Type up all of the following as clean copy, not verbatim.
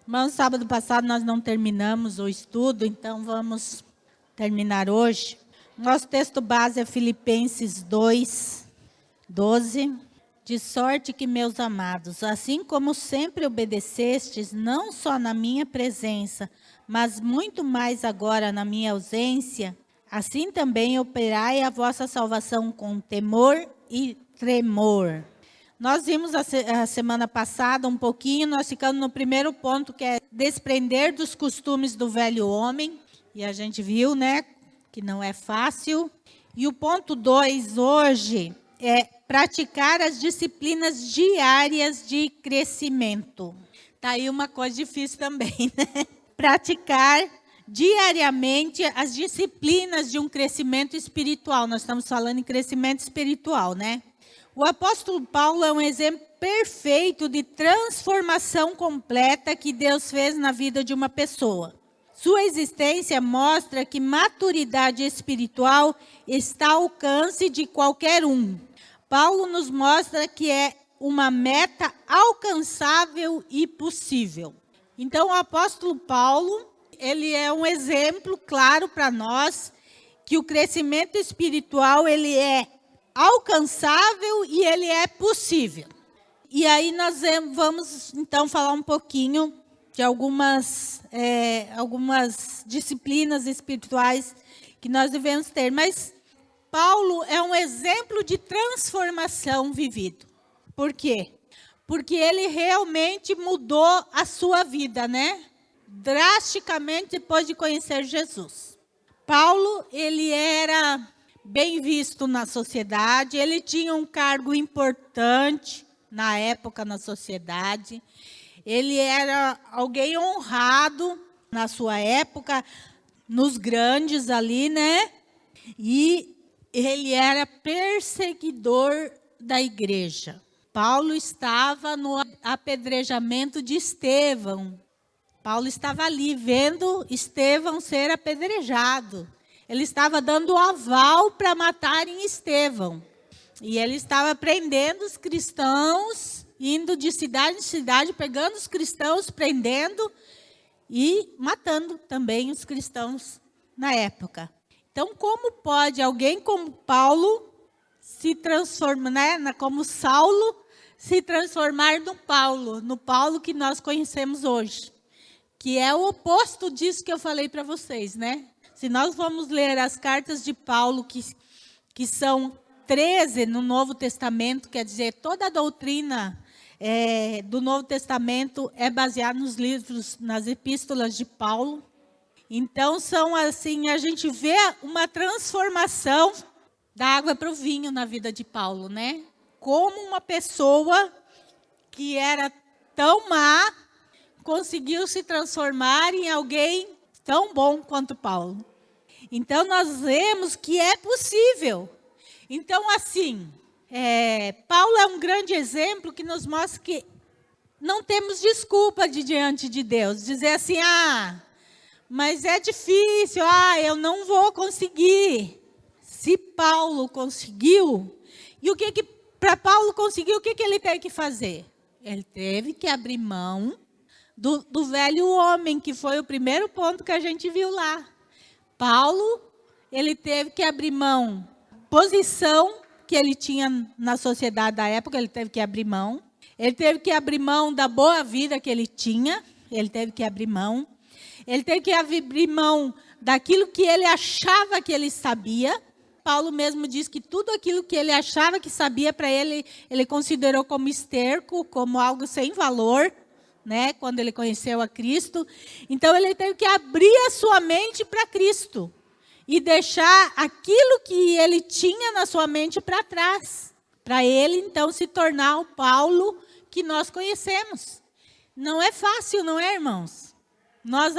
Irmãos, sábado passado nós não terminamos o estudo, então vamos terminar hoje. Nosso texto base é Filipenses 2, 12. De sorte que, meus amados, assim como sempre obedecestes, não só na minha presença, mas muito mais agora na minha ausência, assim também operai a vossa salvação com temor e tremor. Nós vimos a semana passada um pouquinho, nós ficamos no primeiro ponto, que é desprender dos costumes do velho homem. E a gente viu, né, que não é fácil. E o ponto 2 hoje é praticar as disciplinas diárias de crescimento. Está aí uma coisa difícil também, né? Praticar diariamente as disciplinas de um crescimento espiritual. Nós estamos falando em crescimento espiritual, né? O apóstolo Paulo é um exemplo perfeito de transformação completa que Deus fez na vida de uma pessoa. Sua existência mostra que maturidade espiritual está ao alcance de qualquer um. Paulo nos mostra que é uma meta alcançável e possível. Então, o apóstolo Paulo, ele é um exemplo claro para nós que o crescimento espiritual, ele é alcançável e ele é possível. E aí nós vamos, então, falar um pouquinho de algumas disciplinas espirituais que nós devemos ter. Mas Paulo é um exemplo de transformação vivido. Por quê? Porque ele realmente mudou a sua vida, né? Drasticamente depois de conhecer Jesus. Paulo, ele era bem visto na sociedade, ele tinha um cargo importante na época na sociedade. Ele era alguém honrado na sua época, nos grandes ali, né? E ele era perseguidor da igreja. Paulo estava no apedrejamento de Estevão. Paulo estava ali vendo Estevão ser apedrejado. Ele estava dando o aval para matarem Estevão. E ele estava prendendo os cristãos, indo de cidade em cidade, pegando os cristãos, prendendo e matando também os cristãos na época. Então, como pode alguém como Paulo se transformar, né, como Saulo, se transformar no Paulo que nós conhecemos hoje? Que é o oposto disso que eu falei para vocês, né? Se nós vamos ler as cartas de Paulo, que são 13 no Novo Testamento, quer dizer, toda a doutrina do Novo Testamento é baseada nos livros, nas epístolas de Paulo. Então, são assim, a gente vê uma transformação da água para o vinho na vida de Paulo, né? Como uma pessoa que era tão má, conseguiu se transformar em alguém tão bom quanto Paulo. Então, nós vemos que é possível. Então, assim, Paulo é um grande exemplo que nos mostra que não temos desculpa diante de Deus. Dizer assim, mas é difícil, eu não vou conseguir. Se Paulo conseguiu, e para Paulo conseguir, o que ele teve que fazer? Ele teve que abrir mão do velho homem, que foi o primeiro ponto que a gente viu lá. Paulo, ele teve que abrir mão da posição que ele tinha na sociedade da época, ele teve que abrir mão. Ele teve que abrir mão da boa vida que ele tinha, ele teve que abrir mão. Ele teve que abrir mão daquilo que ele achava que ele sabia. Paulo mesmo diz que tudo aquilo que ele achava que sabia para ele, ele considerou como esterco, como algo sem valor, né, quando ele conheceu a Cristo. Então, ele teve que abrir a sua mente para Cristo e deixar aquilo que ele tinha na sua mente para trás, para ele, então, se tornar o Paulo que nós conhecemos. Não é fácil, não é, irmãos? Nós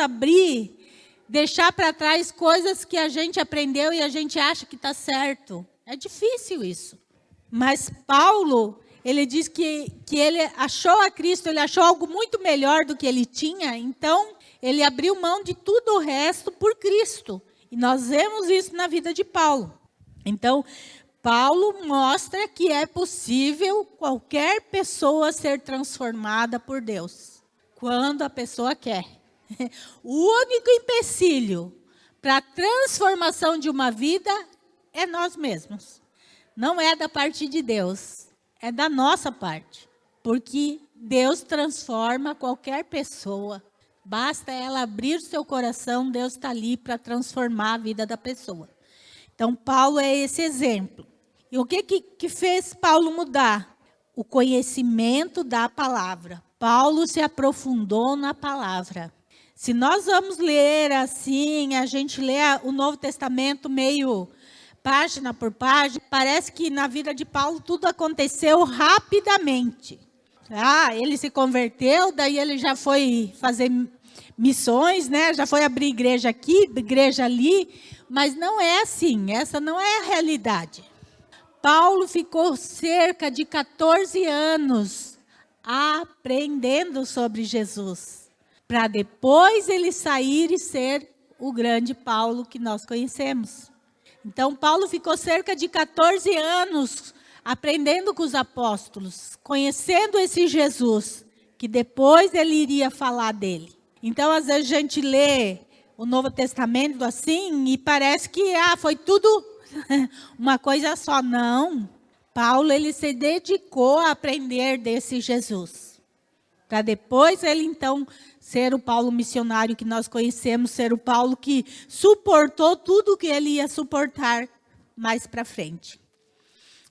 deixar para trás coisas que a gente aprendeu e a gente acha que está certo. É difícil isso. Mas Paulo, ele diz que ele achou a Cristo, ele achou algo muito melhor do que ele tinha, então ele abriu mão de tudo o resto por Cristo. E nós vemos isso na vida de Paulo. Então, Paulo mostra que é possível qualquer pessoa ser transformada por Deus. Quando a pessoa quer. O único empecilho para a transformação de uma vida é nós mesmos. Não é da parte de Deus, é da nossa parte. Porque Deus transforma qualquer pessoa. Basta ela abrir o seu coração, Deus está ali para transformar a vida da pessoa. Então, Paulo é esse exemplo. E o que fez Paulo mudar? O conhecimento da palavra. Paulo se aprofundou na palavra. Se nós vamos ler assim, a gente lê o Novo Testamento meio página por página, parece que na vida de Paulo tudo aconteceu rapidamente. Ele se converteu, daí ele já foi fazer missões, né? Já foi abrir igreja aqui, igreja ali, mas não é assim, essa não é a realidade. Paulo ficou cerca de 14 anos aprendendo sobre Jesus, para depois ele sair e ser o grande Paulo que nós conhecemos. Então, Paulo ficou cerca de 14 anos aprendendo com os apóstolos, conhecendo esse Jesus, que depois ele iria falar dele. Então, às vezes a gente lê o Novo Testamento assim e parece que foi tudo uma coisa só. Não. Paulo, ele se dedicou a aprender desse Jesus. Para depois ele, então, ser o Paulo missionário que nós conhecemos, ser o Paulo que suportou tudo que ele ia suportar mais para frente.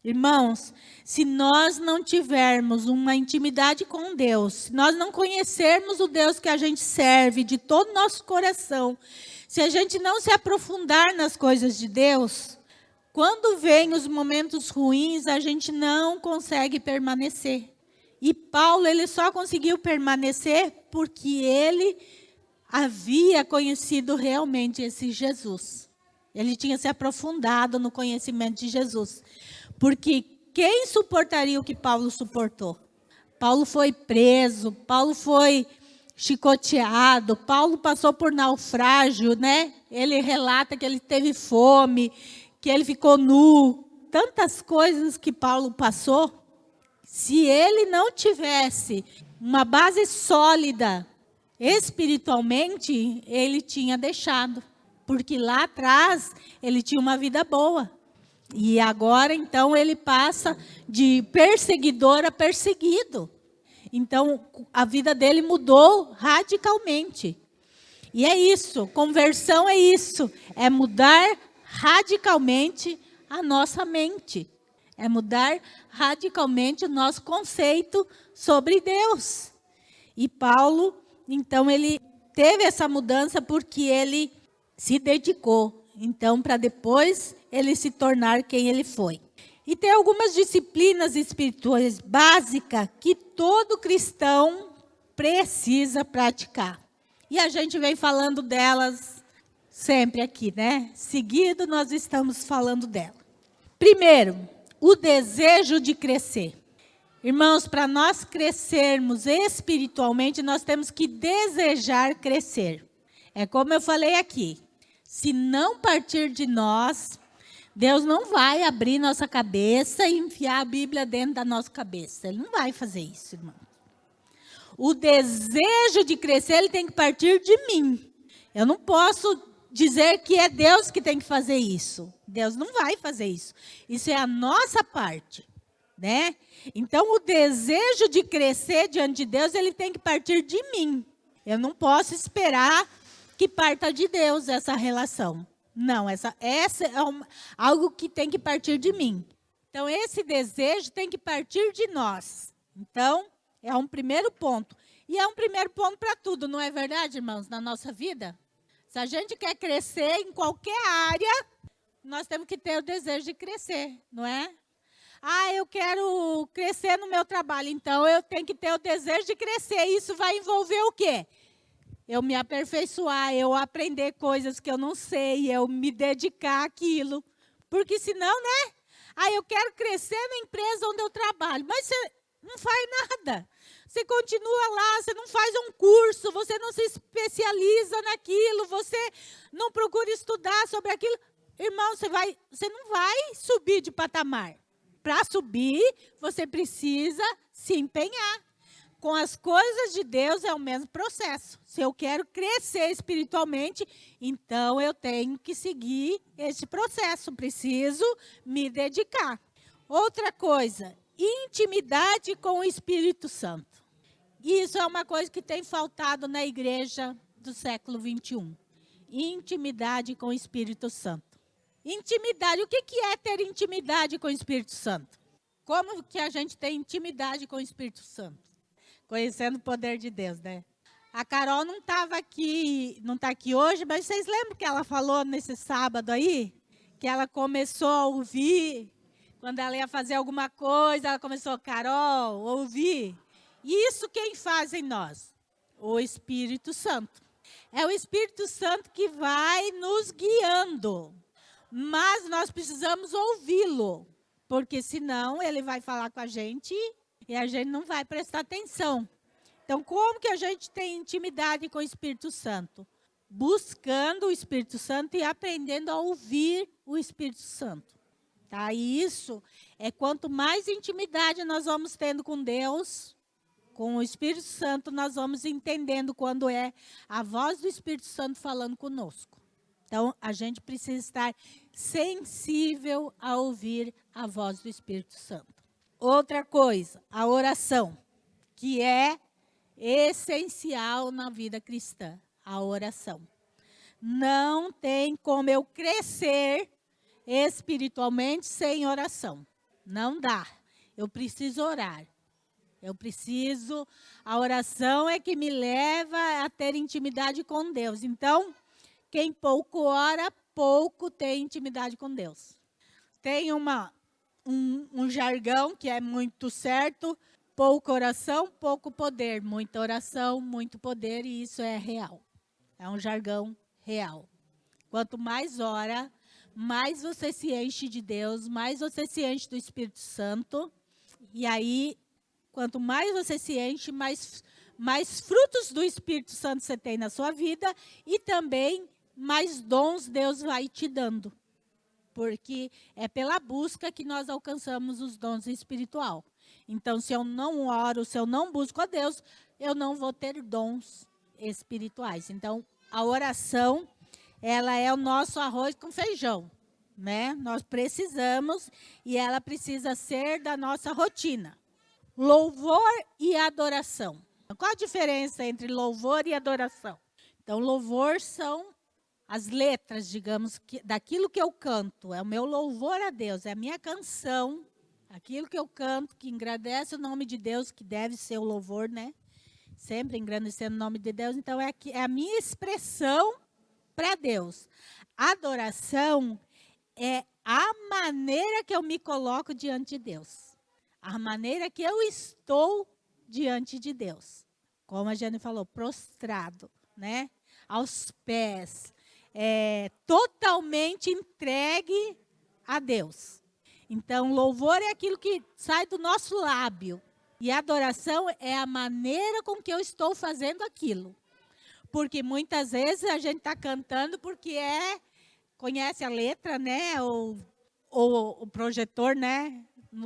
Irmãos, se nós não tivermos uma intimidade com Deus, se nós não conhecermos o Deus que a gente serve de todo o nosso coração, se a gente não se aprofundar nas coisas de Deus, quando vem os momentos ruins, a gente não consegue permanecer. E Paulo, ele só conseguiu permanecer porque ele havia conhecido realmente esse Jesus. Ele tinha se aprofundado no conhecimento de Jesus. Porque quem suportaria o que Paulo suportou? Paulo foi preso, Paulo foi chicoteado, Paulo passou por naufrágio, né? Ele relata que ele teve fome, que ele ficou nu. Tantas coisas que Paulo passou. Se ele não tivesse uma base sólida espiritualmente, ele tinha deixado. Porque lá atrás ele tinha uma vida boa. E agora, então, ele passa de perseguidor a perseguido. Então, a vida dele mudou radicalmente. E é isso, conversão é isso. É mudar radicalmente a nossa mente. É mudar radicalmente o nosso conceito sobre Deus. E Paulo, então, ele teve essa mudança porque ele se dedicou. Então, para depois ele se tornar quem ele foi. E tem algumas disciplinas espirituais básicas que todo cristão precisa praticar. E a gente vem falando delas sempre aqui, né? Seguido, nós estamos falando dela. Primeiro, o desejo de crescer. Irmãos, para nós crescermos espiritualmente, nós temos que desejar crescer. É como eu falei aqui. Se não partir de nós, Deus não vai abrir nossa cabeça e enfiar a Bíblia dentro da nossa cabeça. Ele não vai fazer isso, irmão. O desejo de crescer, ele tem que partir de mim. Eu não posso dizer que é Deus que tem que fazer isso. Deus não vai fazer isso. Isso é a nossa parte, né? Então, o desejo de crescer diante de Deus, ele tem que partir de mim. Eu não posso esperar que parta de Deus essa relação. Não, essa é algo que tem que partir de mim. Então, esse desejo tem que partir de nós. Então, é um primeiro ponto. E é um primeiro ponto para tudo, não é verdade, irmãos? Na nossa vida. Se a gente quer crescer em qualquer área, nós temos que ter o desejo de crescer, não é? Eu quero crescer no meu trabalho, então eu tenho que ter o desejo de crescer. Isso vai envolver o quê? Eu me aperfeiçoar, eu aprender coisas que eu não sei, eu me dedicar àquilo. Porque senão, né? Eu quero crescer na empresa onde eu trabalho. Mas você não faz nada. Você continua lá, você não faz um curso, você não se especializa naquilo, você não procura estudar sobre aquilo. Irmão, você não vai subir de patamar. Para subir, você precisa se empenhar. Com as coisas de Deus é o mesmo processo. Se eu quero crescer espiritualmente, então eu tenho que seguir esse processo. Preciso me dedicar. Outra coisa, intimidade com o Espírito Santo. Isso é uma coisa que tem faltado na igreja do século 21. Intimidade com o Espírito Santo. Intimidade, o que é ter intimidade com o Espírito Santo? Como que a gente tem intimidade com o Espírito Santo? Conhecendo o poder de Deus, né? A Carol não estava aqui, não está aqui hoje, mas vocês lembram que ela falou nesse sábado aí? Que ela começou a ouvir, quando ela ia fazer alguma coisa, ela começou, Carol, ouvir. E isso quem faz em nós? O Espírito Santo. É o Espírito Santo que vai nos guiando, mas nós precisamos ouvi-lo, porque senão ele vai falar com a gente e a gente não vai prestar atenção. Então, como que a gente tem intimidade com o Espírito Santo? Buscando o Espírito Santo e aprendendo a ouvir o Espírito Santo. Tá? E isso é quanto mais intimidade nós vamos tendo com Deus, com o Espírito Santo, nós vamos entendendo quando é a voz do Espírito Santo falando conosco. Então, a gente precisa estar sensível a ouvir a voz do Espírito Santo. Outra coisa, a oração, que é essencial na vida cristã, a oração. Não tem como eu crescer espiritualmente sem oração. Não dá. Eu preciso orar. A oração é que me leva a ter intimidade com Deus. Então, quem pouco ora, pouco tem intimidade com Deus. Tem um jargão que é muito certo, pouca oração, pouco poder. Muita oração, muito poder, e isso é real. É um jargão real. Quanto mais ora, mais você se enche de Deus, mais você se enche do Espírito Santo. E aí, quanto mais você se enche, mais frutos do Espírito Santo você tem na sua vida e também mais dons Deus vai te dando. Porque é pela busca que nós alcançamos os dons espiritual. Então, se eu não oro, se eu não busco a Deus, eu não vou ter dons espirituais. Então, a oração, ela é o nosso arroz com feijão, né? Nós precisamos e ela precisa ser da nossa rotina. Louvor e adoração. Qual a diferença entre louvor e adoração? Então, louvor são as letras, digamos, daquilo que eu canto. É o meu louvor a Deus, é a minha canção. Aquilo que eu canto, que engrandece o nome de Deus, que deve ser o louvor, né? Sempre engrandecendo o nome de Deus. Então, é a minha expressão para Deus. Adoração é a maneira que eu me coloco diante de Deus. A maneira que eu estou diante de Deus. Como a Jane falou, prostrado, né? Aos pés. Totalmente entregue a Deus. Então, louvor é aquilo que sai do nosso lábio. E adoração é a maneira com que eu estou fazendo aquilo. Porque muitas vezes a gente está cantando porque conhece a letra, né? Ou o projetor, né?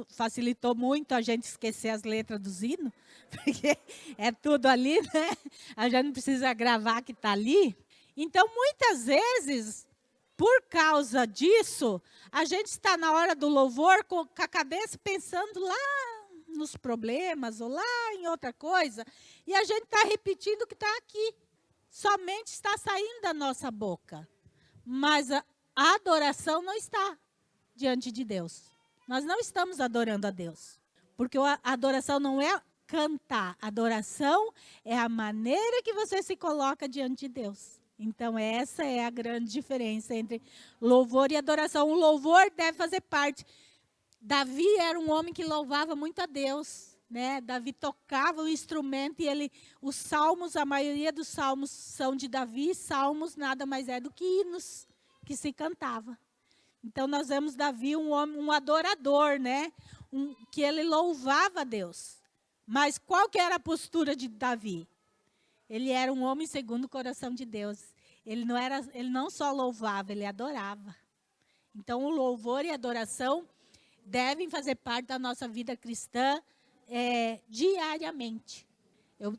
Facilitou muito a gente esquecer as letras dos hinos. Porque é tudo ali, né? A gente não precisa gravar que está ali. Então, muitas vezes, por causa disso, a gente está na hora do louvor com a cabeça pensando lá nos problemas ou lá em outra coisa, e a gente está repetindo o que está aqui. Somente está saindo da nossa boca. Mas a adoração não está diante de Deus. Nós não estamos adorando a Deus. Porque a adoração não é cantar. A adoração é a maneira que você se coloca diante de Deus. Então, essa é a grande diferença entre louvor e adoração. O louvor deve fazer parte. Davi era um homem que louvava muito a Deus, né? Davi tocava o instrumento e os salmos, a maioria dos salmos são de Davi. Salmos nada mais é do que hinos que se cantava. Então, nós vemos Davi um homem, um adorador, né? Que ele louvava a Deus. Mas qual que era a postura de Davi? Ele era um homem segundo o coração de Deus. Ele não só louvava, ele adorava. Então, o louvor e a adoração devem fazer parte da nossa vida cristã diariamente.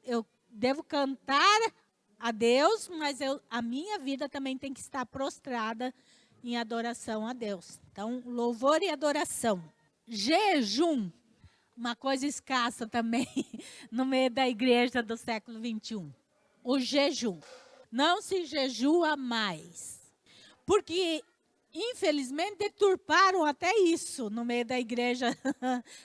Eu devo cantar a Deus, mas a minha vida também tem que estar prostrada em adoração a Deus. Então, louvor e adoração. Jejum, uma coisa escassa também no meio da igreja do século 21. O jejum. Não se jejua mais. Porque, infelizmente, deturparam até isso no meio da igreja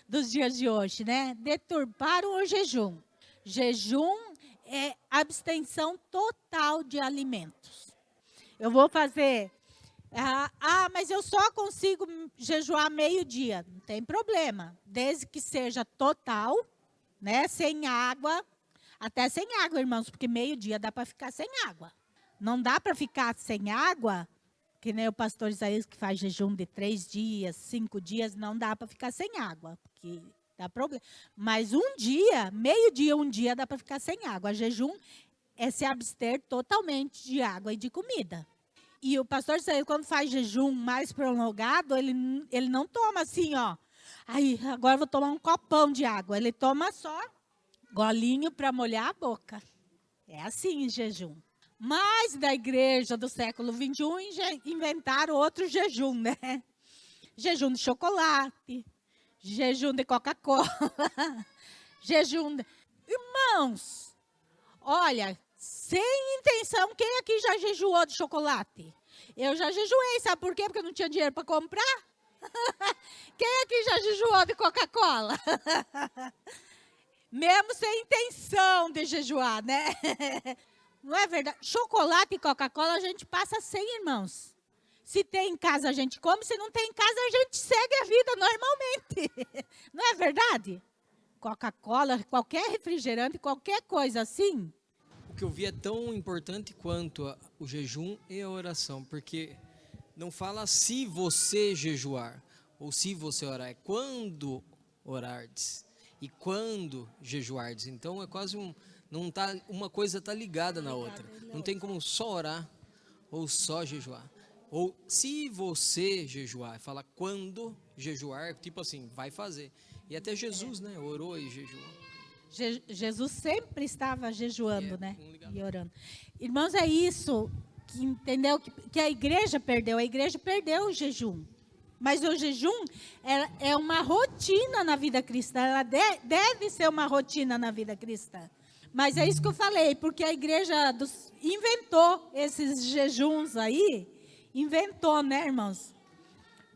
dos dias de hoje, né? Deturparam o jejum. Jejum é abstenção total de alimentos. Eu vou fazer... mas eu só consigo jejuar meio-dia. Não tem problema. Desde que seja total, né? Sem água. Até sem água, irmãos, porque meio-dia dá para ficar sem água. Não dá para ficar sem água, que nem o pastor Isaías que faz jejum de 3 dias, 5 dias, não dá para ficar sem água, porque dá problema. Mas um dia, meio-dia, um dia dá para ficar sem água. Jejum é se abster totalmente de água e de comida. E o pastor Isaías, quando faz jejum mais prolongado, ele não toma assim, ó. Aí, agora eu vou tomar um copão de água. Ele toma só golinho para molhar a boca. É assim em jejum. Mas da igreja do século 21 inventaram outro jejum, né? Jejum de chocolate, jejum de Coca-Cola, jejum de... Irmãos, olha, sem intenção, quem aqui já jejuou de chocolate? Eu já jejuei, sabe por quê? Porque eu não tinha dinheiro para comprar. Quem aqui já jejuou de Coca-Cola? Mesmo sem intenção de jejuar, né? Não é verdade? Chocolate e Coca-Cola a gente passa sem, irmãos. Se tem em casa, a gente come. Se não tem em casa, a gente segue a vida normalmente. Não é verdade? Coca-Cola, qualquer refrigerante, qualquer coisa assim. O que eu vi é tão importante quanto o jejum e a oração. Porque não fala se você jejuar ou se você orar. É quando orardes e quando jejuardes. Então é quase não tá, uma coisa está ligada na outra. Não tem como só orar ou só jejuar. Ou se você jejuar, fala quando jejuar, tipo assim, vai fazer. E até Jesus, né, orou e jejuou. Jesus sempre estava jejuando, né, e orando. Irmãos, é isso que entendeu que a igreja perdeu. A igreja perdeu o jejum. Mas o jejum é uma rotina na vida cristã. Ela deve ser uma rotina na vida cristã. Mas é isso que eu falei, porque a igreja inventou esses jejuns aí. Inventou, né, irmãos?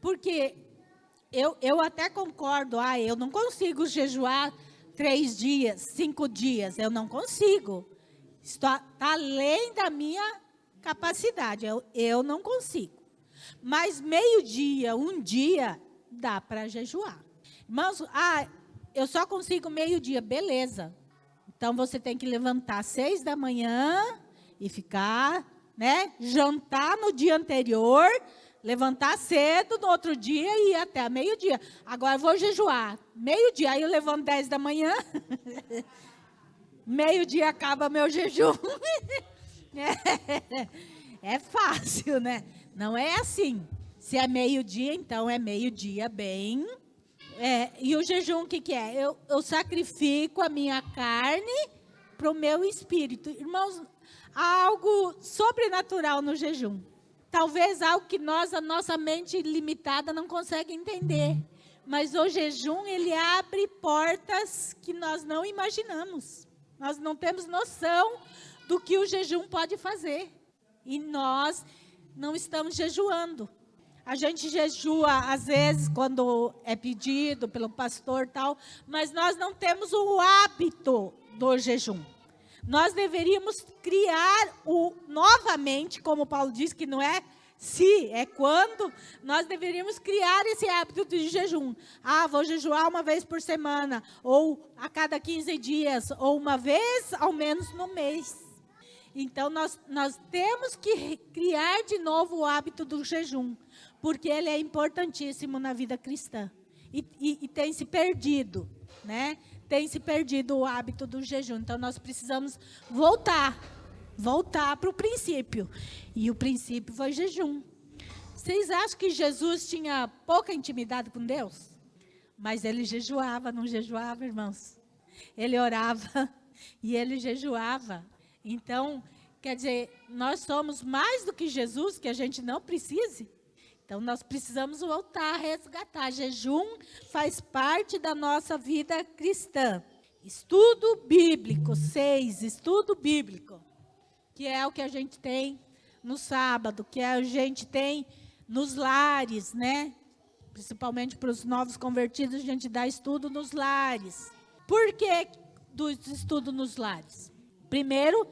Porque eu até concordo. Eu não consigo jejuar 3 dias, 5 dias. Eu não consigo. Está além da minha capacidade. Eu não consigo. Mas meio-dia, um dia, dá para jejuar. Irmãos, eu só consigo meio-dia, beleza. Então, você tem que levantar às 6 da manhã e ficar, né? Jantar no dia anterior, levantar cedo no outro dia e ir até meio-dia. Agora, eu vou jejuar. Meio-dia, aí eu levanto 10 da manhã. Meio-dia acaba meu jejum. É fácil, né? Não é assim. Se é meio-dia, então é meio-dia bem. E o jejum, o que é? Eu sacrifico a minha carne para o meu espírito. Irmãos, há algo sobrenatural no jejum. Talvez algo que a nossa mente limitada não consegue entender. Mas o jejum, ele abre portas que nós não imaginamos. Nós não temos noção do que o jejum pode fazer. E nós não estamos jejuando. A gente jejua, às vezes, quando é pedido pelo pastor e tal, mas nós não temos o hábito do jejum. Nós deveríamos criar novamente, como Paulo diz, que não é se, é quando, nós deveríamos criar esse hábito de jejum. Vou jejuar uma vez por semana, ou a cada 15 dias, ou uma vez, ao menos, no mês. Então, nós temos que criar de novo o hábito do jejum, porque ele é importantíssimo na vida cristã. E tem se perdido, né? Tem se perdido o hábito do jejum. Então, nós precisamos voltar para o princípio. E o princípio foi jejum. Vocês acham que Jesus tinha pouca intimidade com Deus? Mas ele jejuava, não jejuava, irmãos? Ele orava. e ele jejuava. Então, quer dizer, nós somos mais do que Jesus, que a gente não precise. Então, nós precisamos voltar a resgatar. Jejum faz parte da nossa vida cristã. Estudo bíblico, 6, estudo bíblico, que é o que a gente tem no sábado, que a gente tem nos lares, né? Principalmente para os novos convertidos, a gente dá estudo nos lares. Por que do estudo nos lares? Primeiro,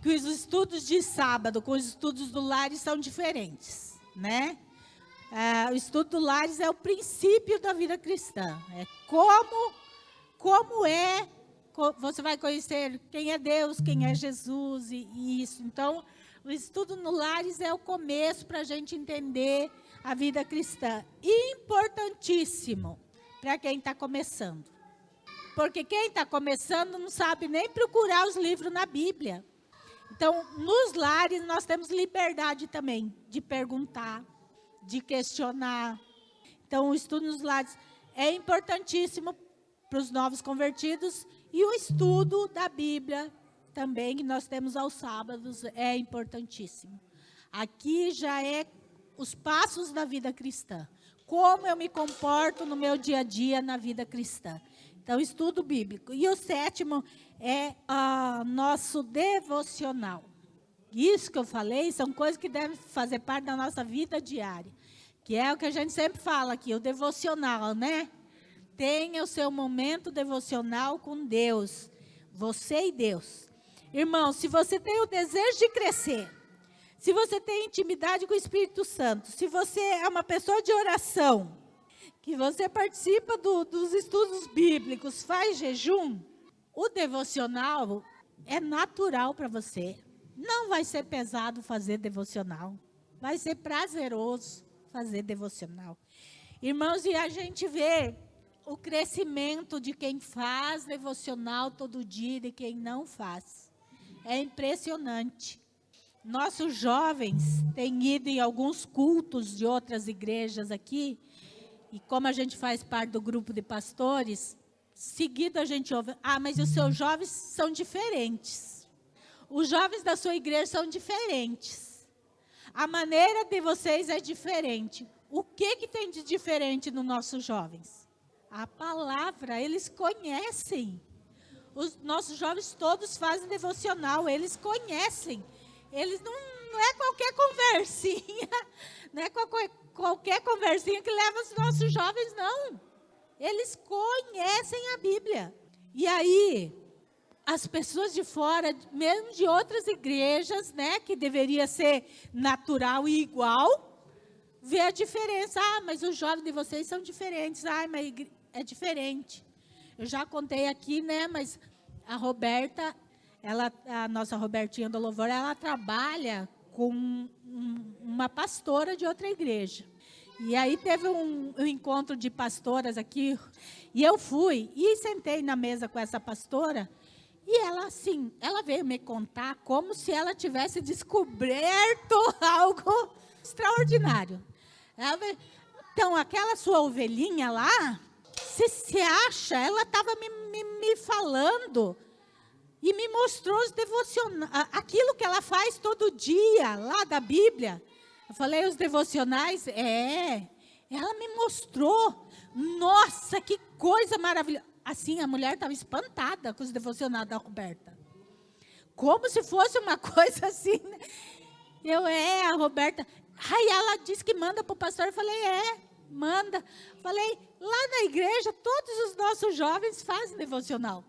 que os estudos de sábado com os estudos do lares são diferentes, né? O estudo do lares é o princípio da vida cristã. É como é, você vai conhecer quem é Deus, quem é Jesus e isso. Então, o estudo no lares é o começo para a gente entender a vida cristã. Importantíssimo para quem está começando. Porque quem está começando não sabe nem procurar os livros na Bíblia. Então, nos lares, nós temos liberdade também de perguntar, de questionar. Então, o estudo nos lares é importantíssimo para os novos convertidos. E o estudo da Bíblia também, que nós temos aos sábados, é importantíssimo. Aqui já é os passos da vida cristã. Como eu me comporto no meu dia a dia na vida cristã. Então, estudo bíblico. E o 7º é nosso devocional. Isso que eu falei são coisas que devem fazer parte da nossa vida diária. Que é o que a gente sempre fala aqui, o devocional, né? Tenha o seu momento devocional com Deus. Você e Deus. Irmão, se você tem o desejo de crescer, se você tem intimidade com o Espírito Santo, se você é uma pessoa de oração, que você participa dos estudos bíblicos, faz jejum, o devocional é natural para você. Não vai ser pesado fazer devocional. Vai ser prazeroso fazer devocional. Irmãos, e a gente vê o crescimento de quem faz devocional todo dia e de quem não faz. É impressionante. Nossos jovens têm ido em alguns cultos de outras igrejas aqui, e como a gente faz parte do grupo de pastores, seguido a gente ouve, mas os seus jovens são diferentes. Os jovens da sua igreja são diferentes. A maneira de vocês é diferente. O que tem de diferente nos nossos jovens? A palavra, eles conhecem. Os nossos jovens todos fazem devocional, eles conhecem. Eles não é qualquer conversinha, não é qualquer conversinha que leva os nossos jovens, não. Eles conhecem a Bíblia. E aí, as pessoas de fora, mesmo de outras igrejas, né, que deveria ser natural e igual, vê a diferença. Mas os jovens de vocês são diferentes. Mas é diferente. Eu já contei aqui, né, mas a Roberta, a nossa Robertinha do Louvor, ela trabalha com uma pastora de outra igreja. E aí teve um encontro de pastoras aqui, e eu fui e sentei na mesa com essa pastora, e ela assim, ela veio me contar como se ela tivesse descoberto algo extraordinário. Então, aquela sua ovelhinha lá, você acha, ela estava me falando e me mostrou os devocionais, aquilo que ela faz todo dia, lá da Bíblia. Eu falei, os devocionais? Ela me mostrou. Nossa, que coisa maravilhosa. Assim, a mulher estava espantada com os devocionais da Roberta. Como se fosse uma coisa assim. Né? A Roberta. Aí ela disse que manda para o pastor. Eu falei, manda. Falei, lá na igreja, todos os nossos jovens fazem devocional.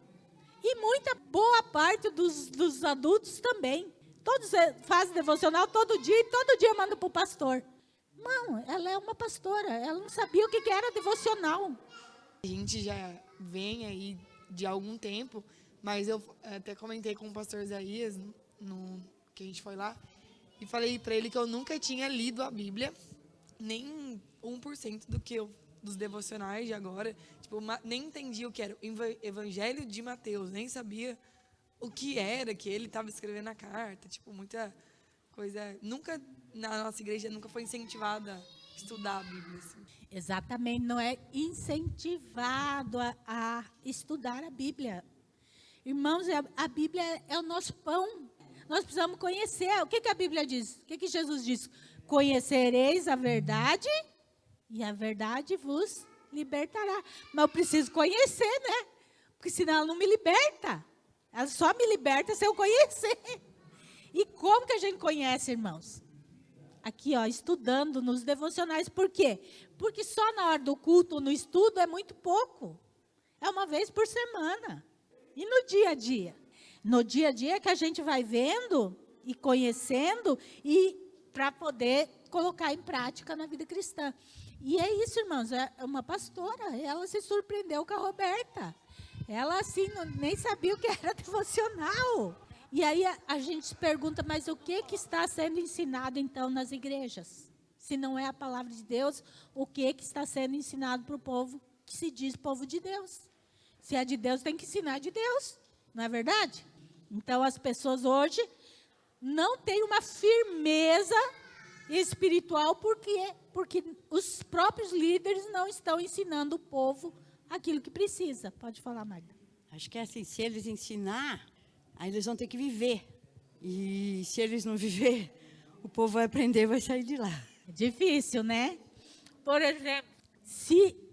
E muita boa parte dos adultos também. Todos fazem devocional todo dia, e todo dia manda para o pastor. Não, ela é uma pastora, ela não sabia o que era devocional. A gente já vem aí de algum tempo, mas eu até comentei com o pastor Isaías, que a gente foi lá, e falei para ele que eu nunca tinha lido a Bíblia, nem 1% dos devocionais de agora. Tipo, nem entendi o que era o Evangelho de Mateus, nem sabia o que era que ele estava escrevendo a carta. Tipo, muita coisa. Nunca, na nossa igreja, nunca foi incentivada a estudar a Bíblia. Assim. Exatamente, não é incentivado a estudar a Bíblia. Irmãos, a Bíblia é o nosso pão. Nós precisamos conhecer. O que a Bíblia diz? O que Jesus diz? Conhecereis a verdade e a verdade vos libertará. Mas eu preciso conhecer, né? Porque senão ela não me liberta. Ela só me liberta se eu conhecer. E como que a gente conhece, irmãos? Aqui, ó, estudando nos devocionais. Por quê? Porque só na hora do culto, no estudo, é muito pouco. É uma vez por semana. E no dia a dia? No dia a dia é que a gente vai vendo e conhecendo e para poder colocar em prática na vida cristã. E é isso, irmãos, é uma pastora, ela se surpreendeu com a Roberta. Ela, assim, nem sabia o que era devocional. E aí a gente se pergunta, mas o que está sendo ensinado, então, nas igrejas? Se não é a palavra de Deus, o que está sendo ensinado para o povo que se diz povo de Deus? Se é de Deus, tem que ensinar de Deus, não é verdade? Então, as pessoas hoje não têm uma firmeza espiritual, porque os próprios líderes não estão ensinando o povo aquilo que precisa. Pode falar, Magda. Acho que é assim, se eles ensinar, aí eles vão ter que viver. E se eles não viver, o povo vai aprender e vai sair de lá. É difícil, né? Por exemplo, se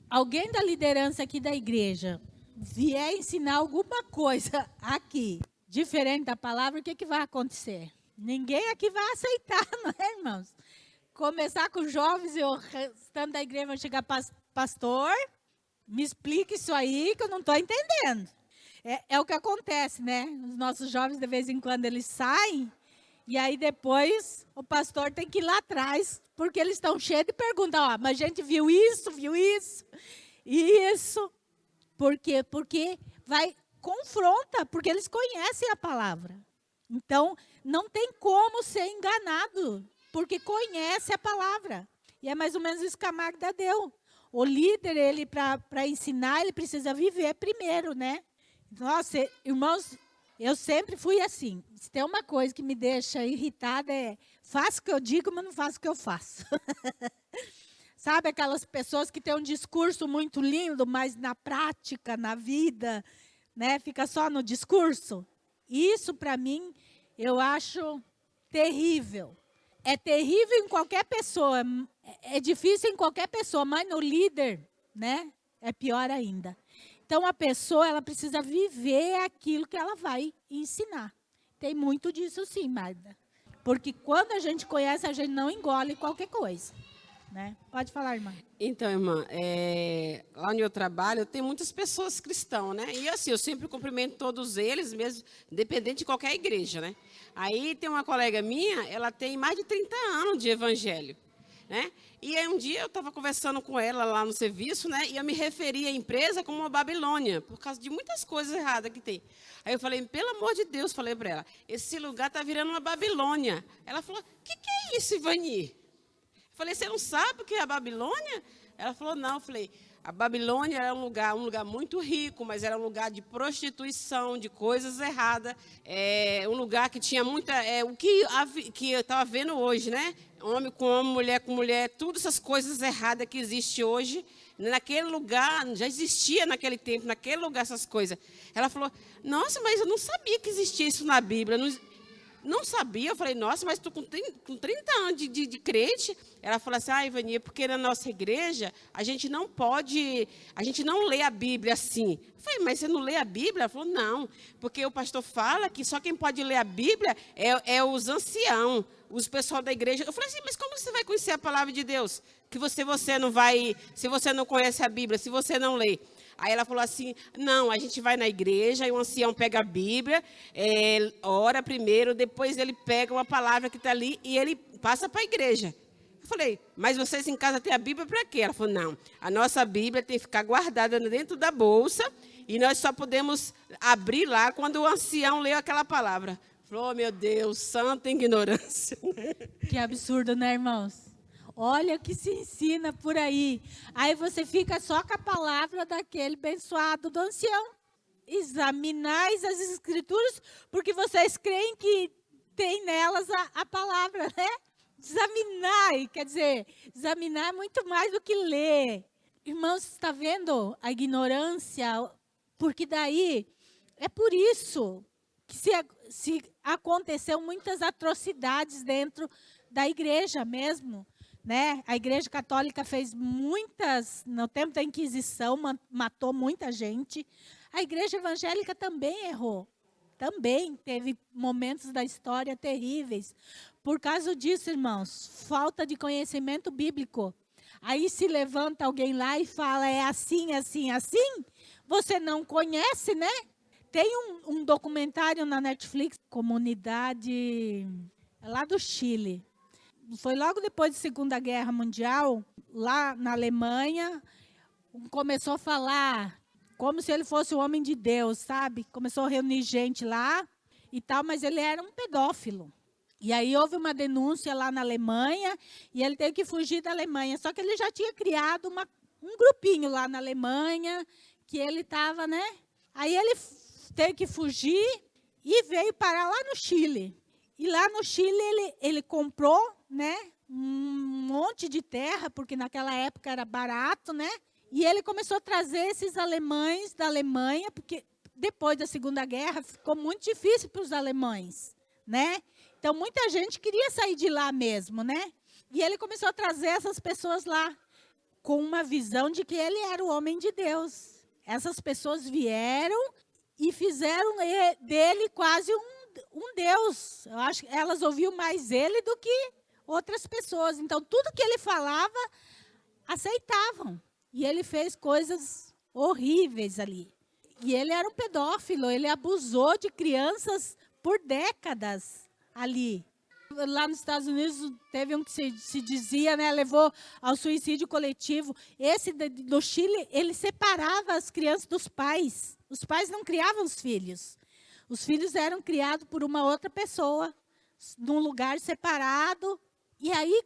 alguém da liderança aqui da igreja vier ensinar alguma coisa aqui, diferente da palavra, o que vai acontecer? Ninguém aqui vai aceitar, não é, irmãos? Começar com os jovens e o restante da igreja vai chegar, pastor, me explique isso aí que eu não estou entendendo. É o que acontece, né? Os nossos jovens, de vez em quando, eles saem, e aí depois o pastor tem que ir lá atrás, porque eles estão cheios de perguntas. Ó, mas a gente viu isso. Por quê? Porque confronta, porque eles conhecem a palavra. Então, não tem como ser enganado, porque conhece a palavra. E é mais ou menos isso que a Magda deu. O líder, ele para ensinar, ele precisa viver primeiro, né? Nossa, irmãos, eu sempre fui assim. Se tem uma coisa que me deixa irritada faço o que eu digo, mas não faço o que eu faço. Sabe aquelas pessoas que têm um discurso muito lindo, mas na prática, na vida, né, fica só no discurso? Isso, para mim, eu acho terrível. É terrível em qualquer pessoa, é difícil em qualquer pessoa, mas no líder, né, é pior ainda. Então, a pessoa, ela precisa viver aquilo que ela vai ensinar. Tem muito disso sim, Magda. Porque quando a gente conhece, a gente não engole qualquer coisa. Né? Pode falar, irmã. Então, irmã, lá onde eu trabalho, tem muitas pessoas cristãs, né? E assim, eu sempre cumprimento todos eles, mesmo, independente de qualquer igreja, né? Aí tem uma colega minha, ela tem mais de 30 anos de evangelho, né? E aí um dia eu estava conversando com ela lá no serviço, né? E eu me referi à empresa como uma Babilônia, por causa de muitas coisas erradas que tem. Aí eu falei, pelo amor de Deus, falei para ela, esse lugar está virando uma Babilônia. Ela falou, o que é isso, Ivani? Falei, você não sabe o que é a Babilônia? Ela falou, não. Eu falei, a Babilônia era um lugar muito rico, mas era um lugar de prostituição, de coisas erradas. Um lugar que tinha muita... o que eu estava vendo hoje, né? Homem com homem, mulher com mulher, todas essas coisas erradas que existem hoje. Naquele lugar, já existia naquele tempo, naquele lugar, essas coisas. Ela falou, nossa, mas eu não sabia que existia isso na Bíblia. Não sabia, eu falei, nossa, mas estou com 30 anos de crente. Ela falou assim, Ivani, porque na nossa igreja a gente não lê a Bíblia assim. Eu falei, mas você não lê a Bíblia? Ela falou, não, porque o pastor fala que só quem pode ler a Bíblia é os anciãos, os pessoal da igreja. Eu falei assim, mas como você vai conhecer a palavra de Deus? Que você não vai, se você não conhece a Bíblia, se você não lê. Aí ela falou assim, não, a gente vai na igreja, e o ancião pega a Bíblia, ora primeiro, depois ele pega uma palavra que está ali e ele passa para a igreja. Eu falei, mas vocês em casa têm a Bíblia para quê? Ela falou, não, a nossa Bíblia tem que ficar guardada dentro da bolsa e nós só podemos abrir lá quando o ancião leu aquela palavra. Falou, oh, meu Deus, santa ignorância. Que absurdo, né, irmãos? Olha o que se ensina por aí. Aí você fica só com a palavra daquele abençoado do ancião. Examinais as escrituras, porque vocês creem que tem nelas a palavra, né? Examinar, quer dizer, examinar é muito mais do que ler. Irmãos, está vendo a ignorância? Porque daí É por isso que se aconteceu muitas atrocidades dentro da igreja mesmo, né? A Igreja Católica fez muitas, no tempo da Inquisição, matou muita gente. A Igreja Evangélica também errou. Também teve momentos da história terríveis. Por causa disso, irmãos, falta de conhecimento bíblico. Aí se levanta alguém lá e fala, é assim, assim, assim. Você não conhece, né? Tem um documentário na Netflix, Comunidade, lá do Chile. Foi logo depois da Segunda Guerra Mundial, lá na Alemanha, começou a falar como se ele fosse o homem de Deus, sabe? Começou a reunir gente lá e tal, mas ele era um pedófilo. E aí houve uma denúncia lá na Alemanha e ele teve que fugir da Alemanha. Só que ele já tinha criado um grupinho lá na Alemanha, que ele estava, né? Aí ele teve que fugir e veio parar lá no Chile. E lá no Chile ele comprou, né, um monte de terra, porque naquela época era barato, né? E ele começou a trazer esses alemães da Alemanha, porque depois da Segunda Guerra ficou muito difícil para os alemães, né? Então muita gente queria sair de lá mesmo, né? E ele começou a trazer essas pessoas lá com uma visão de que ele era o homem de Deus. Essas pessoas vieram e fizeram dele quase um Deus. Eu acho que elas ouviam mais ele do que outras pessoas. Então, tudo que ele falava, aceitavam. E ele fez coisas horríveis ali. E ele era um pedófilo, ele abusou de crianças por décadas ali. Lá nos Estados Unidos teve um que se dizia, né, levou ao suicídio coletivo. Esse do Chile, ele separava as crianças dos pais. Os pais não criavam os filhos. Os filhos eram criados por uma outra pessoa, num lugar separado. E aí,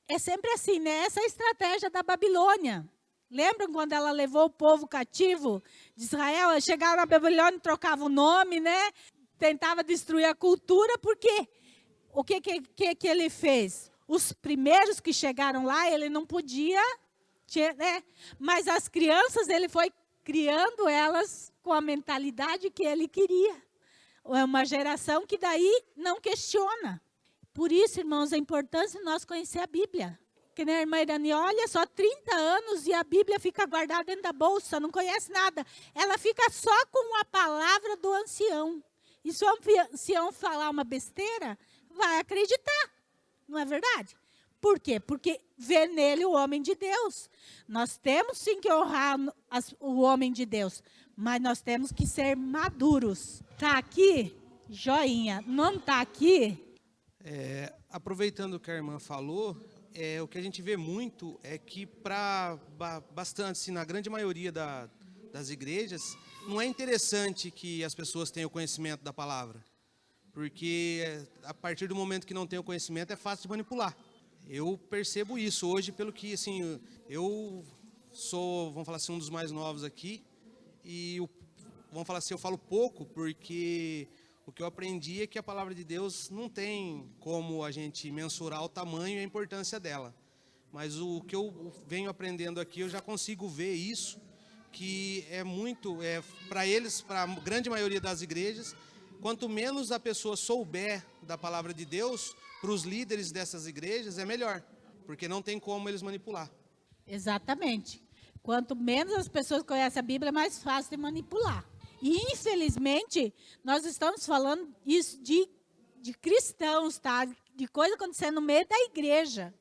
é sempre assim, né? Essa é a estratégia da Babilônia. Lembram quando ela levou o povo cativo de Israel? Chegaram na Babilônia e trocavam o nome, né? Tentava destruir a cultura, por quê? O que ele fez? Os primeiros que chegaram lá, ele não podia, né? Mas as crianças, ele foi criando elas com a mentalidade que ele queria. É uma geração que daí não questiona. Por isso, irmãos, a importância de nós conhecer a Bíblia. Que nem a irmã Irani, olha só, 30 anos e a Bíblia fica guardada dentro da bolsa, não conhece nada. Ela fica só com a palavra do ancião. E se o ancião falar uma besteira, vai acreditar. Não é verdade? Por quê? Porque vê nele o homem de Deus. Nós temos sim que honrar o homem de Deus, mas nós temos que ser maduros. Está aqui? Joinha. Não está aqui? Aproveitando o que a irmã falou, o que a gente vê muito é que para bastante, assim, na grande maioria das igrejas, não é interessante que as pessoas tenham conhecimento da palavra. Porque a partir do momento que não tem o conhecimento, é fácil de manipular. Eu percebo isso hoje, pelo que, assim, eu sou, vamos falar assim, um dos mais novos aqui. E, vamos falar assim, eu falo pouco, porque o que eu aprendi é que a palavra de Deus não tem como a gente mensurar o tamanho e a importância dela. Mas o que eu venho aprendendo aqui, eu já consigo ver isso, que é muito, para eles, para a grande maioria das igrejas, quanto menos a pessoa souber da palavra de Deus, para os líderes dessas igrejas, é melhor, porque não tem como eles manipular. Exatamente. Quanto menos as pessoas conhecem a Bíblia, mais fácil de manipular. E, infelizmente, nós estamos falando isso de cristãos, tá? De coisa acontecendo no meio da igreja.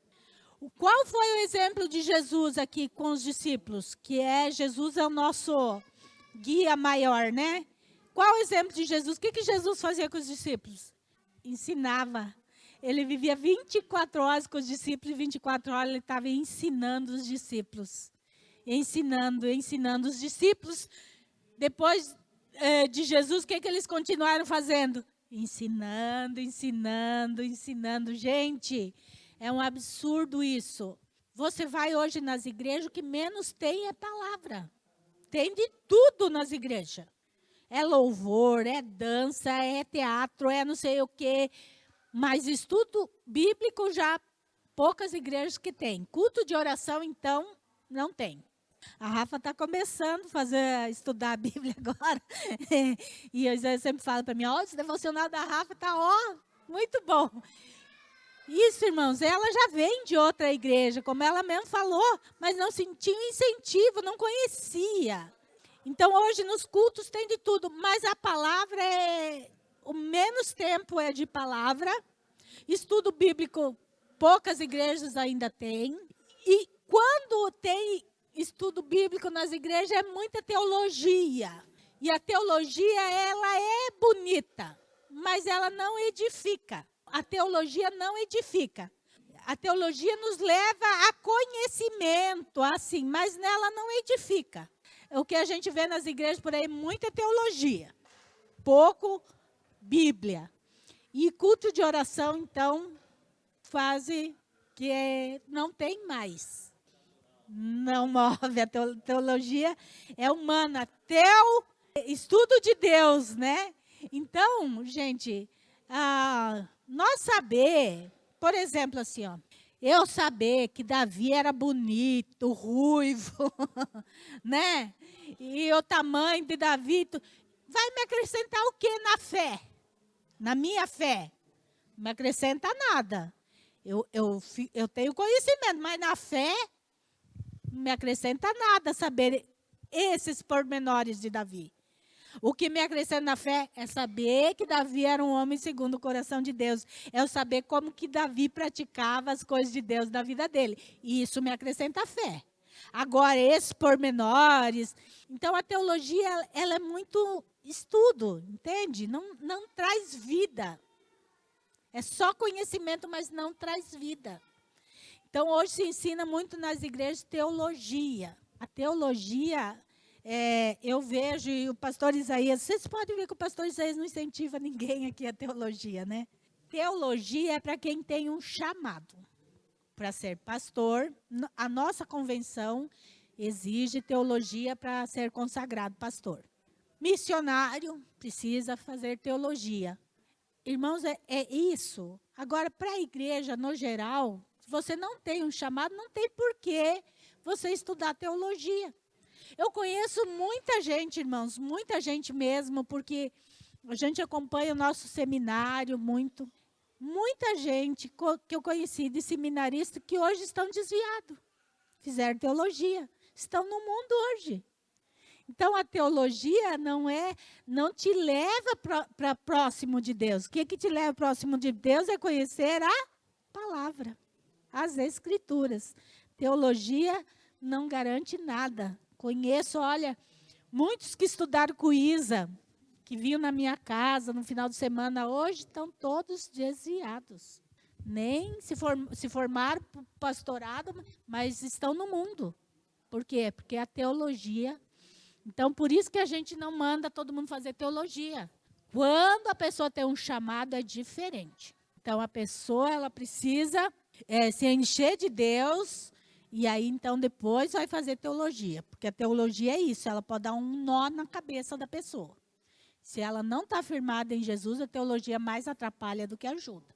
Qual foi o exemplo de Jesus aqui com os discípulos? Que Jesus é o nosso guia maior, né? Qual o exemplo de Jesus? O que Jesus fazia com os discípulos? Ensinava. Ele vivia 24 horas com os discípulos e 24 horas ele estava ensinando os discípulos. Ensinando os discípulos. Depois de Jesus, o que eles continuaram fazendo? Ensinando. Gente, é um absurdo isso. Você vai hoje nas igrejas, o que menos tem é palavra. Tem de tudo nas igrejas. É louvor, é dança, é teatro, é não sei o quê. Mas estudo bíblico já poucas igrejas que tem. Culto de oração, então, não tem. A Rafa está começando estudar a Bíblia agora. E eu sempre falo para mim, ó, esse devocional da Rafa está, muito bom. Isso, irmãos, ela já vem de outra igreja, como ela mesmo falou, mas não sentia um incentivo, não conhecia. Então, hoje, nos cultos tem de tudo, mas a palavra o menos tempo é de palavra. Estudo bíblico, poucas igrejas ainda têm. E quando tem estudo bíblico nas igrejas, é muita teologia. E a teologia, ela é bonita, mas ela não edifica. A teologia não edifica. A teologia nos leva a conhecimento, assim, mas nela não edifica. O que a gente vê nas igrejas por aí, muita teologia, pouco Bíblia. E culto de oração, então, fase que não tem mais. Não move, a teologia é humana, até o estudo de Deus, né? Então, gente, nós saber, por exemplo, assim, eu saber que Davi era bonito, ruivo, né? E o tamanho de Davi, vai me acrescentar o quê na fé? Na minha fé? Não me acrescenta nada. Eu tenho conhecimento, mas na fé não me acrescenta nada saber esses pormenores de Davi. O que me acrescenta na fé é saber que Davi era um homem segundo o coração de Deus. É eu saber como que Davi praticava as coisas de Deus na vida dele. E isso me acrescenta fé. Agora, esses pormenores... Então, a teologia, ela é muito estudo, entende? Não traz vida. É só conhecimento, mas não traz vida. Então, hoje se ensina muito nas igrejas teologia. A teologia... eu vejo, e o pastor Isaías, vocês podem ver que o pastor Isaías não incentiva ninguém aqui a teologia, né? Teologia é para quem tem um chamado para ser pastor. A nossa convenção exige teologia para ser consagrado pastor. Missionário precisa fazer teologia. Irmãos, é isso. Agora, para a igreja, no geral, se você não tem um chamado, não tem por que você estudar teologia. Eu conheço muita gente, irmãos, muita gente mesmo, porque a gente acompanha o nosso seminário muito. Muita gente que eu conheci de seminarista que hoje estão desviados. Fizeram teologia. Estão no mundo hoje. Então, a teologia não te leva para próximo de Deus. O que te leva próximo de Deus é conhecer a palavra, as escrituras. Teologia não garante nada. Conheço, olha, muitos que estudaram com Isa, que vinham na minha casa no final de semana, hoje estão todos desviados. Nem se formaram para o pastorado, mas estão no mundo. Por quê? Porque a teologia... Então, por isso que a gente não manda todo mundo fazer teologia. Quando a pessoa tem um chamado, é diferente. Então, a pessoa ela precisa se encher de Deus... E aí, então, depois vai fazer teologia. Porque a teologia é isso, ela pode dar um nó na cabeça da pessoa. Se ela não está firmada em Jesus, a teologia mais atrapalha do que ajuda.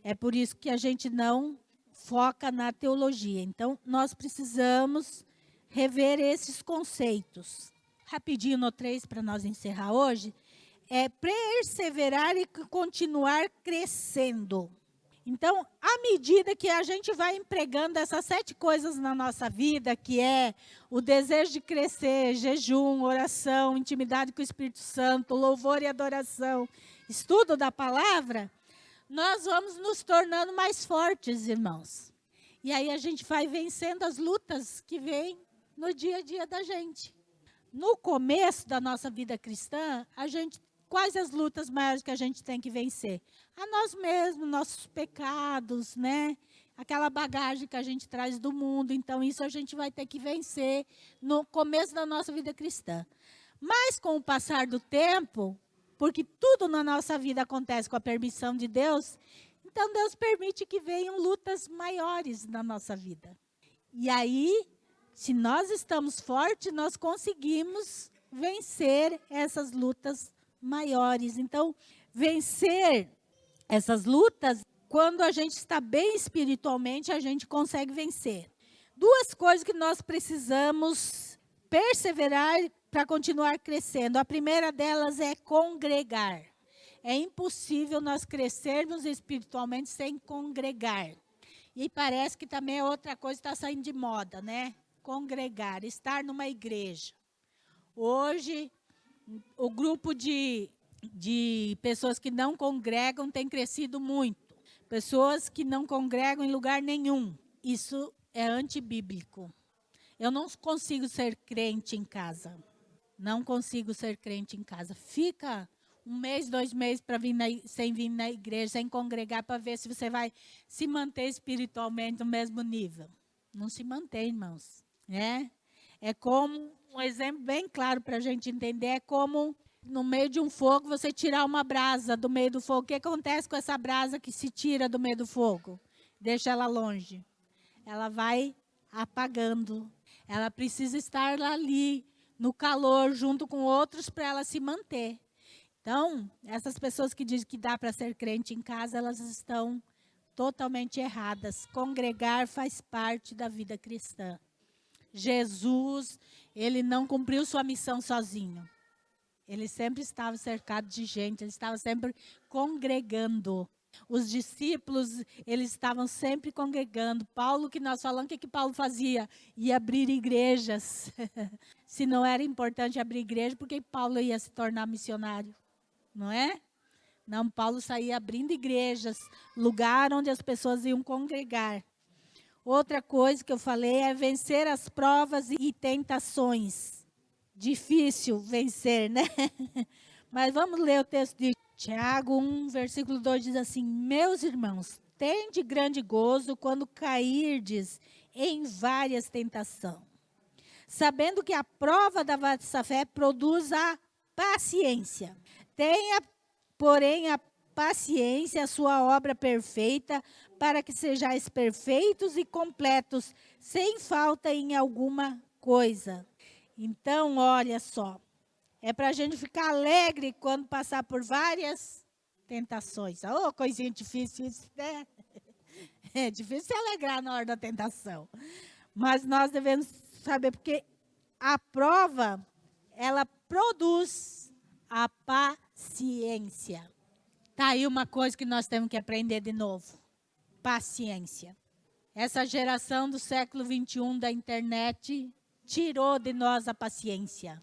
É por isso que a gente não foca na teologia. Então, nós precisamos rever esses conceitos. Rapidinho no 3, para nós encerrar hoje, é perseverar e continuar crescendo. Então, à medida que a gente vai empregando essas 7 coisas na nossa vida, que é o desejo de crescer, jejum, oração, intimidade com o Espírito Santo, louvor e adoração, estudo da palavra, nós vamos nos tornando mais fortes, irmãos. E aí a gente vai vencendo as lutas que vêm no dia a dia da gente. No começo da nossa vida cristã, quais as lutas maiores que a gente tem que vencer? A nós mesmos, nossos pecados, né? Aquela bagagem que a gente traz do mundo. Então, isso a gente vai ter que vencer no começo da nossa vida cristã. Mas, com o passar do tempo, porque tudo na nossa vida acontece com a permissão de Deus, então Deus permite que venham lutas maiores na nossa vida. E aí, se nós estamos fortes, nós conseguimos vencer essas lutas maiores. Então, vencer essas lutas, quando a gente está bem espiritualmente, a gente consegue vencer. 2 coisas que nós precisamos perseverar para continuar crescendo. A primeira delas é congregar. É impossível nós crescermos espiritualmente sem congregar. E parece que também é outra coisa que está saindo de moda, né? Congregar, estar numa igreja. Hoje, o grupo de pessoas que não congregam tem crescido muito. Pessoas que não congregam em lugar nenhum. Isso é antibíblico. Eu não consigo ser crente em casa. Não consigo ser crente em casa. Fica 1 mês, 2 meses sem vir na igreja, sem congregar, para ver se você vai se manter espiritualmente no mesmo nível. Não se mantém, irmãos. Né? É como, um exemplo bem claro para a gente entender, é como no meio de um fogo você tirar uma brasa do meio do fogo. O que acontece com essa brasa que se tira do meio do fogo? Deixa ela longe. Ela vai apagando. Ela precisa estar ali, no calor, junto com outros, para ela se manter. Então, essas pessoas que dizem que dá para ser crente em casa, elas estão totalmente erradas. Congregar faz parte da vida cristã. Jesus, ele não cumpriu sua missão sozinho. Ele sempre estava cercado de gente, ele estava sempre congregando. Os discípulos, eles estavam sempre congregando. Paulo, que nós falamos, o que Paulo fazia? Ia abrir igrejas. Se não era importante abrir igreja, por que Paulo ia se tornar missionário? Não é? Não, Paulo saía abrindo igrejas, lugar onde as pessoas iam congregar. Outra coisa que eu falei é vencer as provas e tentações. Difícil vencer, né? Mas vamos ler o texto de Tiago 1, versículo 2, diz assim: meus irmãos, tende grande gozo quando cairdes em várias tentações, sabendo que a prova da vossa fé produz a paciência. Tenha, porém, a paciência, a sua obra perfeita, para que sejais perfeitos e completos, sem falta em alguma coisa. Então, olha só, é para a gente ficar alegre quando passar por várias tentações. Oh, coisinha difícil isso, né? É difícil se alegrar na hora da tentação. Mas nós devemos saber, porque a prova, ela produz a paciência. Está aí uma coisa que nós temos que aprender de novo. Paciência. Essa geração do século 21 da internet tirou de nós a paciência.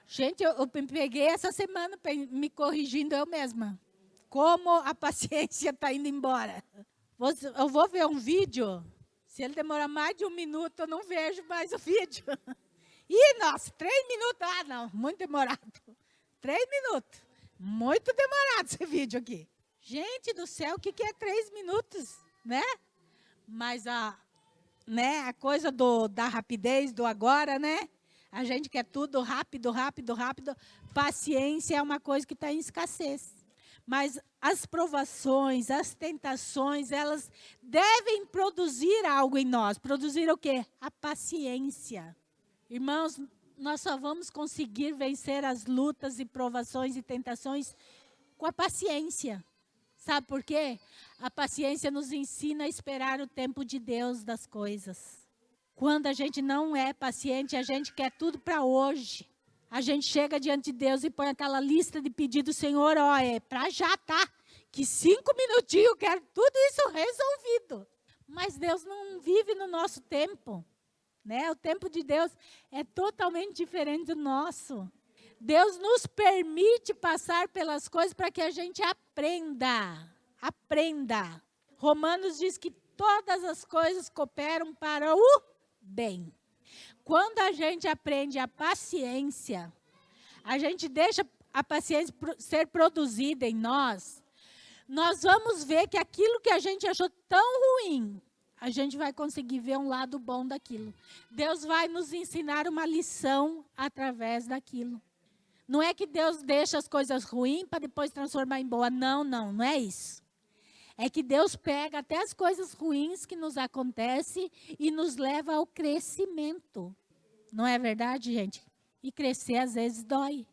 Gente, eu peguei essa semana me corrigindo eu mesma. Como a paciência está indo embora. Eu vou ver um vídeo, se ele demorar mais de 1 minuto, eu não vejo mais o vídeo. Ih, nossa, 3 minutos. Ah, não, muito demorado. 3 minutos. Muito demorado esse vídeo aqui. Gente do céu, o que é 3 minutos, né? Mas a coisa da rapidez, do agora, né? A gente quer tudo rápido, rápido, rápido. Paciência é uma coisa que está em escassez. Mas as provações, as tentações, elas devem produzir algo em nós. Produzir o quê? A paciência. Irmãos, nós só vamos conseguir vencer as lutas e provações e tentações com a paciência. Sabe por quê? A paciência nos ensina a esperar o tempo de Deus das coisas. Quando a gente não é paciente, a gente quer tudo para hoje. A gente chega diante de Deus e põe aquela lista de pedidos, Senhor, ó, é para já, tá? Que 5 minutinhos eu quero tudo isso resolvido. Mas Deus não vive no nosso tempo. Né? O tempo de Deus é totalmente diferente do nosso. Deus nos permite passar pelas coisas para que a gente aprenda. Aprenda. Romanos diz que todas as coisas cooperam para o bem. Quando a gente aprende a paciência, a gente deixa a paciência ser produzida em nós, nós vamos ver que aquilo que a gente achou tão ruim, a gente vai conseguir ver um lado bom daquilo. Deus vai nos ensinar uma lição através daquilo. Não é que Deus deixa as coisas ruins para depois transformar em boa. Não, não é isso. É que Deus pega até as coisas ruins que nos acontecem e nos leva ao crescimento. Não é verdade, gente? E crescer às vezes dói.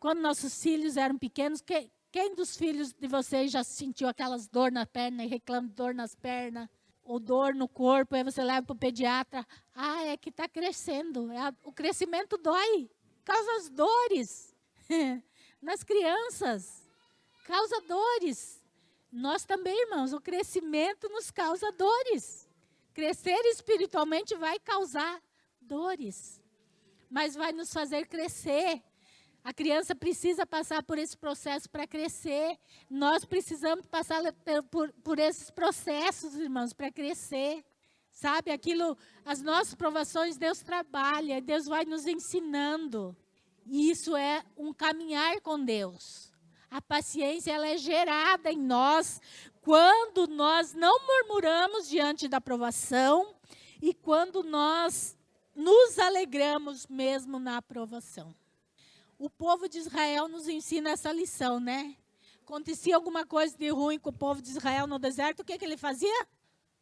Quando nossos filhos eram pequenos, quem dos filhos de vocês já sentiu aquelas dor na perna e reclama de dor nas pernas? ou dor no corpo, aí você leva para o pediatra. É que está crescendo. O crescimento dói, causa as dores. Nas crianças, causa dores. Nós também, irmãos, o crescimento nos causa dores. Crescer espiritualmente vai causar dores, mas vai nos fazer crescer. A criança precisa passar por esse processo para crescer. Nós precisamos passar por esses processos, irmãos, para crescer. Sabe, as nossas provações, Deus trabalha, Deus vai nos ensinando. E isso é um caminhar com Deus. A paciência, ela é gerada em nós quando nós não murmuramos diante da provação e quando nós nos alegramos mesmo na aprovação. O povo de Israel nos ensina essa lição, né? Acontecia alguma coisa de ruim com o povo de Israel no deserto, o que ele fazia?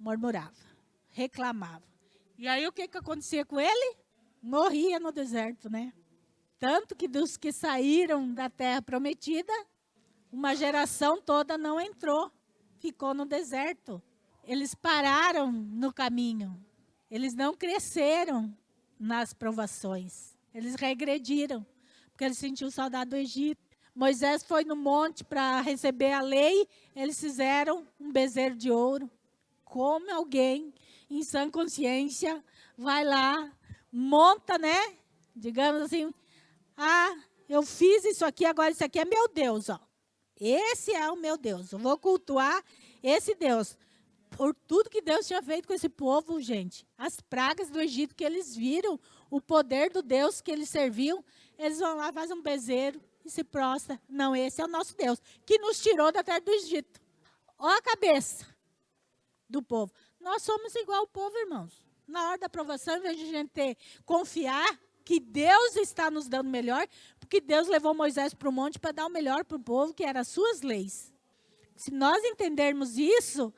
Murmurava, reclamava. E aí o que acontecia com ele? Morria no deserto, né? Tanto que dos que saíram da terra prometida, uma geração toda não entrou, ficou no deserto. Eles pararam no caminho, eles não cresceram nas provações, eles regrediram. Porque eles sentiam saudade do Egito. Moisés foi no monte para receber a lei, eles fizeram um bezerro de ouro. Como alguém, em sã consciência, vai lá, monta, né? Digamos assim, eu fiz isso aqui, agora isso aqui é meu Deus, ó. Esse é o meu Deus, eu vou cultuar esse Deus. Por tudo que Deus tinha feito com esse povo, gente. As pragas do Egito que eles viram, o poder do Deus que eles serviam, eles vão lá, fazem um bezerro e se prostram. Não, esse é o nosso Deus, que nos tirou da terra do Egito. Olha a cabeça do povo. Nós somos igual ao povo, irmãos. Na hora da aprovação, em vez de a gente confiar que Deus está nos dando melhor, porque Deus levou Moisés para o monte para dar o melhor para o povo, que eram as suas leis. Se nós entendermos isso,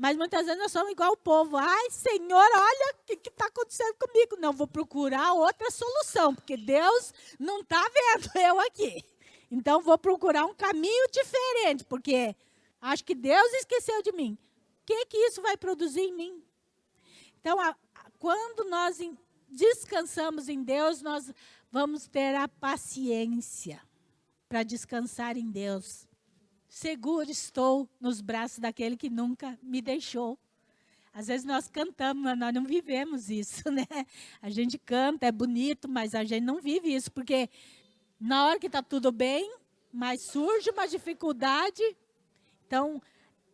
mas muitas vezes nós somos igual ao povo. Ai, Senhor, olha o que está acontecendo comigo. Não, vou procurar outra solução, porque Deus não está vendo eu aqui. Então, vou procurar um caminho diferente, porque acho que Deus esqueceu de mim. O que isso vai produzir em mim? Então, quando nós descansamos em Deus, nós vamos ter a paciência para descansar em Deus. Seguro estou nos braços daquele que nunca me deixou. Às vezes nós cantamos, mas nós não vivemos isso, né? A gente canta, é bonito, mas a gente não vive isso, porque na hora que está tudo bem, mas surge uma dificuldade. Então,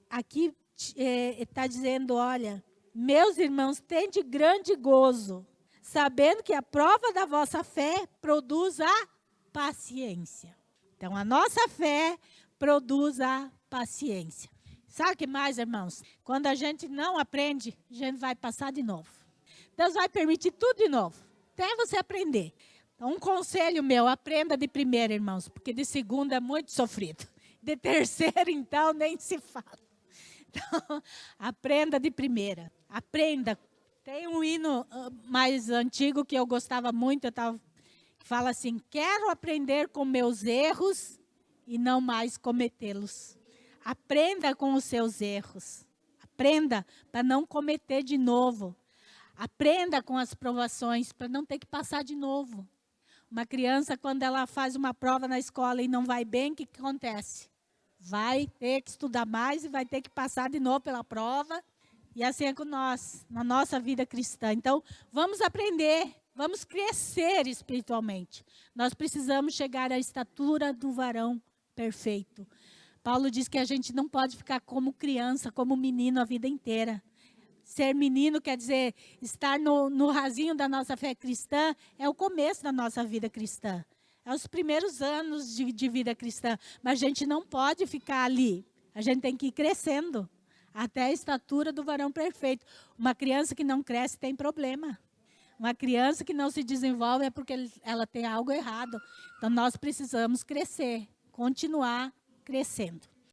aqui está dizendo, olha, meus irmãos, tende grande gozo, sabendo que a prova da vossa fé produz a paciência. Então, a nossa fé produz a paciência. Sabe o que mais, irmãos? Quando a gente não aprende, a gente vai passar de novo. Deus vai permitir tudo de novo, até você aprender. Então, um conselho meu, aprenda de primeira, irmãos, porque de segunda é muito sofrido. De terceira, então, nem se fala. Então, aprenda de primeira. Aprenda. Tem um hino mais antigo que eu gostava muito, que fala assim, quero aprender com meus erros e não mais cometê-los. Aprenda com os seus erros. Aprenda para não cometer de novo. Aprenda com as provações para não ter que passar de novo. Uma criança, quando ela faz uma prova na escola e não vai bem, o que acontece? Vai ter que estudar mais e vai ter que passar de novo pela prova. E assim é com nós, na nossa vida cristã. Então, vamos aprender, vamos crescer espiritualmente. Nós precisamos chegar à estatura do varão perfeito. Paulo diz que a gente não pode ficar como criança, como menino a vida inteira. Ser menino quer dizer estar no rasinho da nossa fé cristã, é o começo da nossa vida cristã. É os primeiros anos de vida cristã. Mas a gente não pode ficar ali. A gente tem que ir crescendo até a estatura do varão perfeito. Uma criança que não cresce tem problema. Uma criança que não se desenvolve é porque ela tem algo errado. Então, nós precisamos crescer, continuar crescendo.